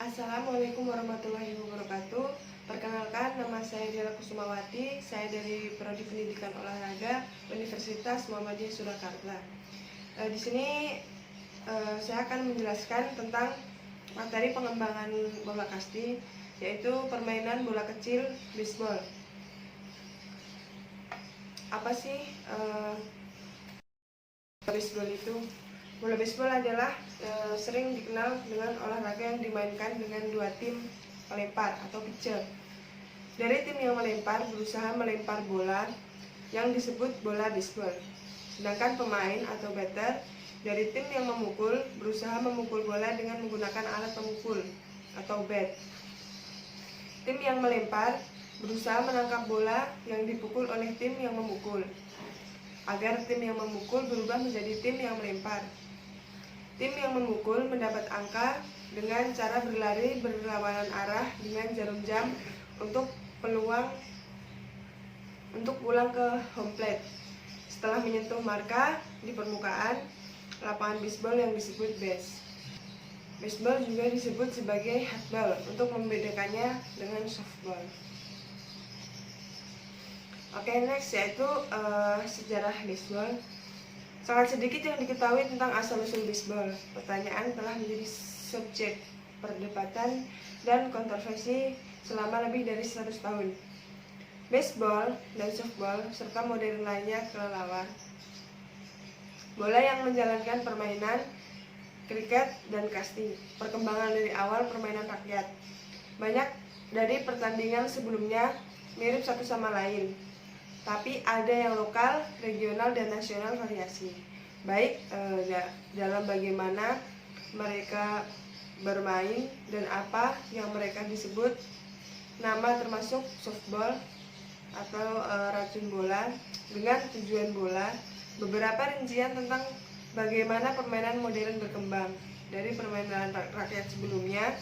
Assalamualaikum warahmatullahi wabarakatuh. Perkenalkan, nama saya Diela Kusumawati. Saya dari Prodi Pendidikan Olahraga Universitas Muhammadiyah Surakarta. Di sini saya akan menjelaskan tentang materi pengembangan bola kasti, yaitu permainan bola kecil bisbol. Apa sih bisbol itu? Bola bisbol adalah sering dikenal dengan olahraga yang dimainkan dengan dua tim pelempar atau pitcher. Dari tim yang melempar berusaha melempar bola yang disebut bola bisbol. Sedangkan pemain atau batter dari tim yang memukul berusaha memukul bola dengan menggunakan alat pemukul atau bat. Tim yang melempar berusaha menangkap bola yang dipukul oleh tim yang memukul, agar tim yang memukul berubah menjadi tim yang melempar. Tim yang memukul mendapat angka dengan cara berlari berlawanan arah dengan jarum jam untuk pulang ke home plate setelah menyentuh marka di permukaan lapangan bisbol yang disebut base. Baseball juga disebut sebagai hardball untuk membedakannya dengan softball. Oke, next yaitu sejarah baseball. Sangat sedikit yang diketahui tentang asal-usul bisbol. Pertanyaan telah menjadi subjek perdebatan dan kontroversi selama lebih dari 100 tahun. Baseball dan softball serta modern lainnya kelelawar. Bola yang menjalankan permainan kriket dan kasti. Perkembangan dari awal permainan rakyat. Banyak dari pertandingan sebelumnya mirip satu sama lain, tapi ada yang lokal, regional, dan nasional variasi. Baik dalam bagaimana mereka bermain dan apa yang mereka disebut nama, termasuk softball atau racun bola dengan tujuan bola. Beberapa rincian tentang bagaimana permainan modern berkembang dari permainan rakyat sebelumnya.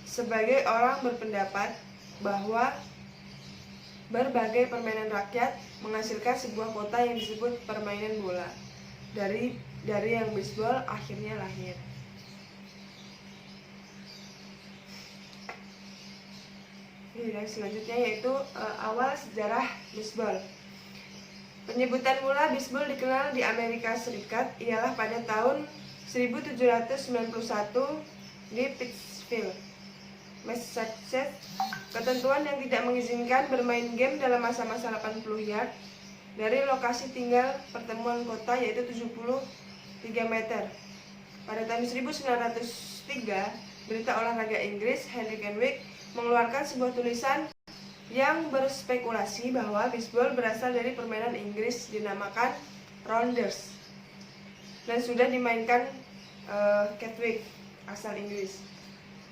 Sebagai orang berpendapat bahwa berbagai permainan rakyat menghasilkan sebuah kota yang disebut permainan bola. Dari yang bisbol akhirnya lahir. Dan selanjutnya yaitu awal sejarah bisbol. Penyebutan mula bisbol dikenal di Amerika Serikat ialah pada tahun 1791 di Pittsfield, Massachusetts. Ketentuan yang tidak mengizinkan bermain game dalam masa-masa 80 yard dari lokasi tinggal pertemuan kota, yaitu 73 meter. Pada tahun 1903, berita olahraga Inggris Henry Kenwick mengeluarkan sebuah tulisan yang berspekulasi bahwa bisbol berasal dari permainan Inggris dinamakan rounders dan sudah dimainkan Kenwick asal Inggris.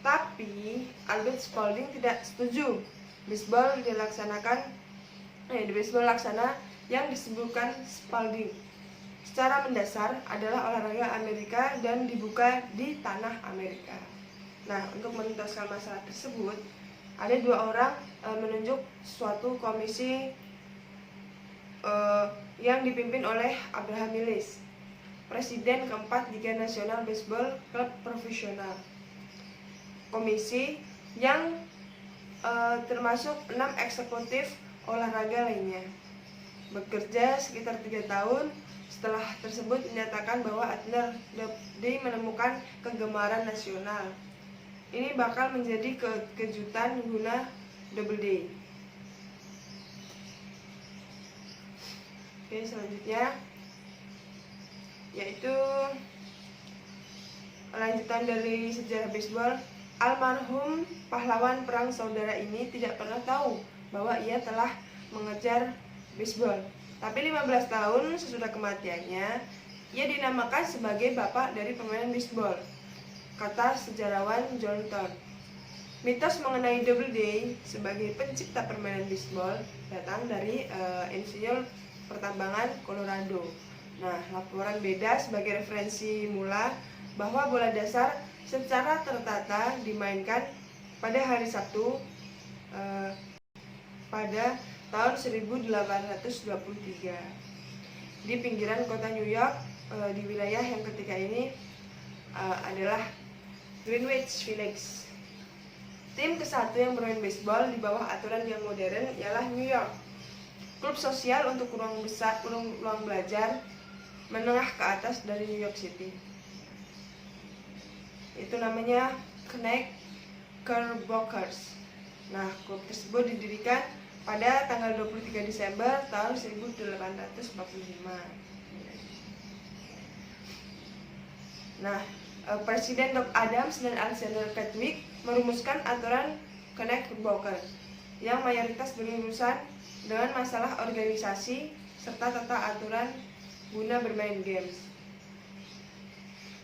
Tapi Albert Spalding tidak setuju. Bisbol laksana yang disebutkan Spalding secara mendasar adalah olahraga Amerika dan dibuka di tanah Amerika. Nah, untuk menuntaskan masalah tersebut, ada dua orang menunjuk suatu komisi yang dipimpin oleh Abraham Mills, presiden keempat Liga Nasional Baseball Klub Profesional. Komisi yang termasuk 6 eksekutif olahraga lainnya bekerja sekitar 3 tahun. Setelah tersebut menyatakan bahwa Adler Day menemukan kegemaran nasional. Ini bakal menjadi kejutan guna Double Day. Oke, selanjutnya yaitu lanjutan dari sejarah baseball. Almarhum pahlawan perang saudara ini tidak pernah tahu bahwa ia telah mengejar baseball. Tapi 15 tahun sesudah kematiannya, ia dinamakan sebagai bapak dari permainan baseball, kata sejarawan John Thorne. Mitos mengenai Double Day sebagai pencipta permainan baseball datang dari insinyur pertambangan Colorado. Nah, laporan beda sebagai referensi mula bahwa bola dasar secara tertata dimainkan pada hari Sabtu pada tahun 1823 di pinggiran kota New York, di wilayah yang ketika ini adalah Greenwich Village. Tim ke-1 yang bermain baseball di bawah aturan yang modern ialah New York. Klub sosial untuk ruang belajar menengah ke atas dari New York City. Itu namanya Knickerbockers. Nah, klub tersebut didirikan pada tanggal 23 Desember tahun 1845. Nah, Presiden Doc Adams dan Alexander Chadwick merumuskan aturan Knickerbocker yang mayoritas berurusan dengan masalah organisasi serta tata aturan guna bermain games.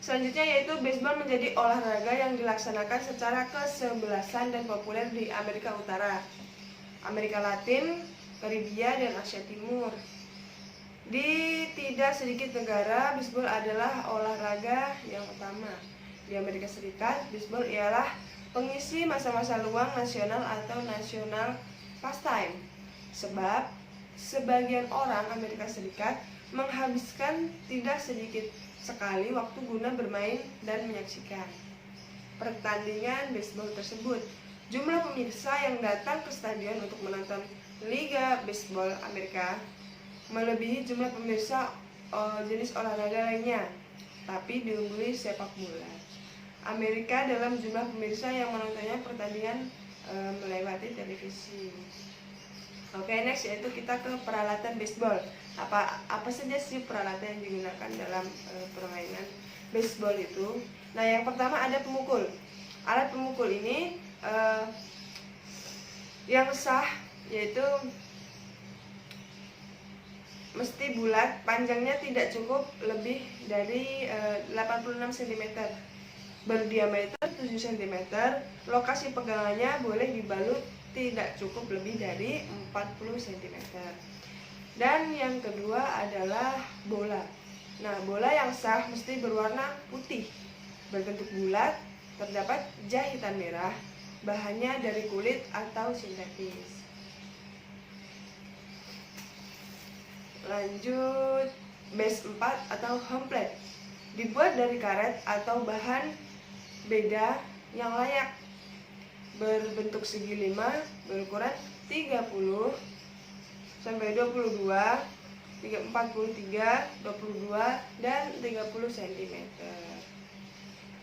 Selanjutnya yaitu baseball menjadi olahraga yang dilaksanakan secara kesebelasan dan populer di Amerika Utara, Amerika Latin, Karibia, dan Asia Timur. Di tidak sedikit negara, baseball adalah olahraga yang utama. Di Amerika Serikat, baseball ialah pengisi masa-masa luang nasional atau national pastime. Sebab sebagian orang Amerika Serikat menghabiskan tidak sedikit sekali waktu guna bermain dan menyaksikan pertandingan baseball tersebut. Jumlah pemirsa yang datang ke stadion untuk menonton Liga Baseball Amerika melebihi jumlah pemirsa jenis olahraga lainnya, tapi diungguli sepak bola. Amerika dalam jumlah pemirsa yang menontonnya pertandingan melewati televisi. Oke, next yaitu kita ke peralatan baseball. Apa saja sih peralatan yang digunakan dalam permainan baseball itu? Nah, yang pertama ada pemukul. Alat pemukul ini yang sah yaitu mesti bulat, panjangnya tidak cukup lebih dari 86 cm, berdiameter 7 cm, lokasi pegangannya boleh dibalut tidak cukup lebih dari 40 cm. Dan yang kedua adalah bola. Nah, bola yang sah mesti berwarna putih, berbentuk bulat, terdapat jahitan merah, bahannya dari kulit atau sintetis. Lanjut, base 4 atau home plate dibuat dari karet atau bahan beda yang layak, berbentuk segi 5, berukuran 30 sampai 22, 43, 22, dan 30 cm.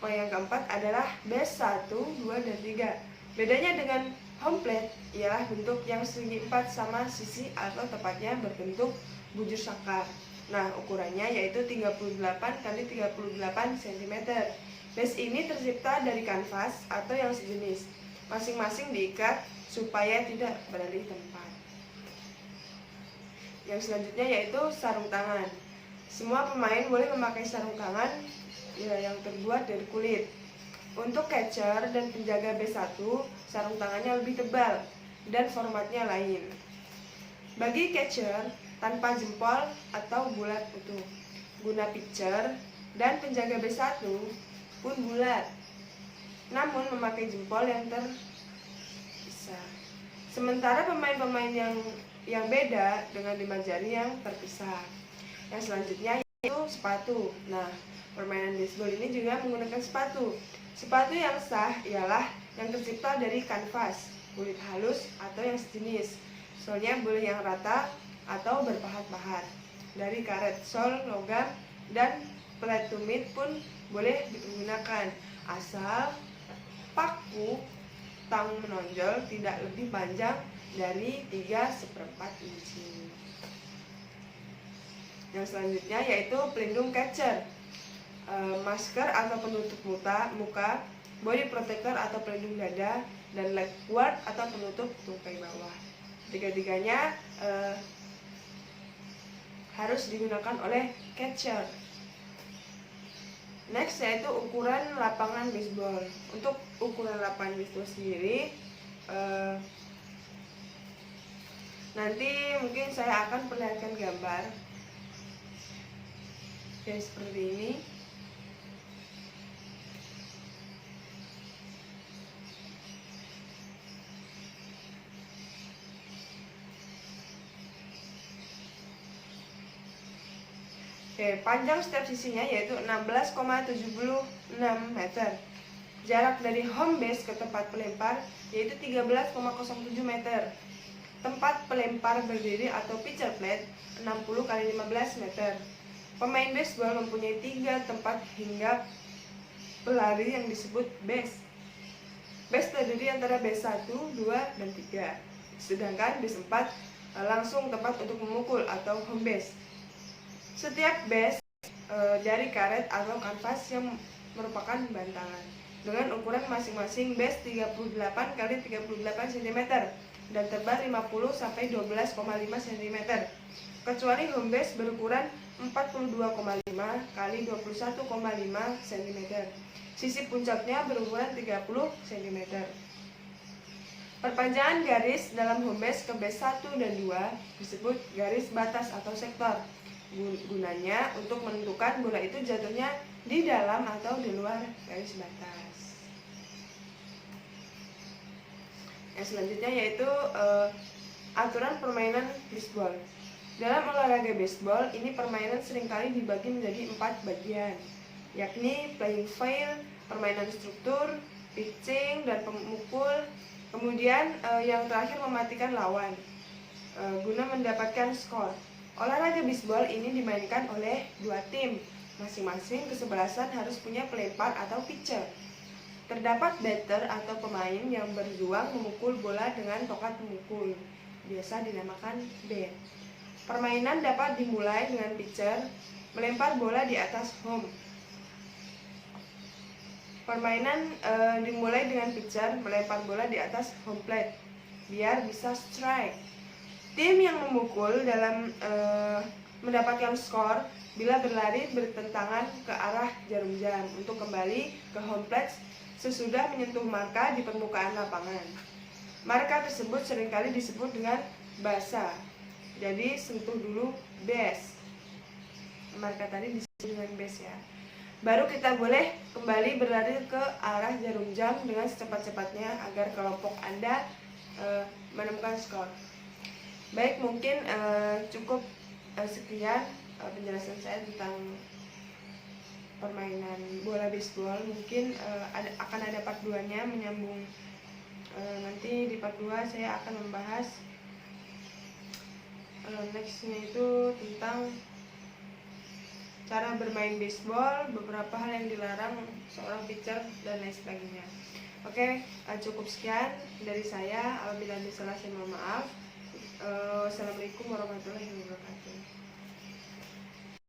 Yang keempat adalah base 1, 2, dan 3. Bedanya dengan home plate ialah bentuk yang segi 4 sama sisi atau tepatnya berbentuk bujur sangkar. Nah, ukurannya yaitu 38 x 38 cm. Base ini tercipta dari kanvas atau yang sejenis. Masing-masing diikat supaya tidak beralih tempat. Yang selanjutnya yaitu sarung tangan. Semua pemain boleh memakai sarung tangan yang terbuat dari kulit. Untuk catcher dan penjaga B1, sarung tangannya lebih tebal dan formatnya lain. Bagi catcher, tanpa jempol atau bulat utuh. Guna pitcher dan penjaga B1 pun bulat, namun memakai jempol yang terpisah. Sementara pemain-pemain yang beda dengan 5 jari yang terpisah. Yang selanjutnya yaitu sepatu. Nah, permainan baseball ini juga menggunakan sepatu. Sepatu yang sah ialah yang tercipta dari kanvas, kulit halus atau yang sejenis. Solnya boleh yang rata atau berpahat-pahat, dari karet, sol, logam, dan plat tumit pun boleh digunakan, asal paku tang menonjol tidak lebih panjang dari 3/4 inci. Yang selanjutnya yaitu pelindung catcher, masker atau penutup muka, body protector atau pelindung dada, dan leg guard atau penutup tungkai bawah. Tiga-tiganya harus digunakan oleh catcher. Next yaitu ukuran lapangan baseball. Untuk ukuran lapangan baseball sendiri, nanti mungkin saya akan perlihatkan gambar yang seperti ini. Oke, panjang setiap sisinya yaitu 16,76 meter. Jarak dari home base ke tempat pelempar yaitu 13,07 meter. Tempat pelempar berdiri atau pitcher plate 60 x 15 meter. Pemain baseball mempunyai 3 tempat hinggap pelari yang disebut base. Base terdiri antara base 1, 2, dan 3. Sedangkan base 4 langsung tempat untuk memukul atau home base. Setiap base dari karet atau kanvas yang merupakan bantangan dengan ukuran masing-masing base 38 x 38 cm dan tebar 50 sampai 12,5 cm. Kecuali home base berukuran 42,5 x 21,5 cm. Sisi puncaknya berukuran 30 cm. Perpanjangan garis dalam home base ke base 1 dan 2 disebut garis batas atau sektor. Gunanya untuk menentukan bola itu jatuhnya di dalam atau di luar garis batas. Yang selanjutnya yaitu aturan permainan baseball. Dalam olahraga baseball, ini permainan seringkali dibagi menjadi 4 bagian, yakni playing field, permainan struktur, pitching, dan pemukul. Kemudian yang terakhir mematikan lawan guna mendapatkan skor. Olahraga baseball ini dimainkan oleh 2 tim. Masing-masing kesebelasan harus punya pelempar atau pitcher. Terdapat batter atau pemain yang berjuang memukul bola dengan tongkat pemukul, biasa dinamakan bat. Permainan dapat dimulai dengan pitcher melempar bola di atas home. Permainan dimulai dengan pitcher melempar bola di atas home plate, biar bisa strike. Tim yang memukul dalam mendapatkan skor bila berlari bertentangan ke arah jarum jam untuk kembali ke home plate sesudah menyentuh marka di permukaan lapangan. Marka tersebut seringkali disebut dengan basa. Jadi sentuh dulu base. Marka tadi disebut dengan base ya. Baru kita boleh kembali berlari ke arah jarum jam dengan secepat-cepatnya agar kelompok Anda menemukan skor. Baik, mungkin cukup sekian penjelasan saya tentang permainan bola baseball. Mungkin akan ada part 2-nya menyambung. Nanti di part 2 saya akan membahas nextnya itu tentang cara bermain baseball, beberapa hal yang dilarang seorang pitcher, dan lain sebagainya. Oke, cukup sekian dari saya. Apabila ada salah saya mohon maaf. Wassalamualaikum warahmatullahi wabarakatuh.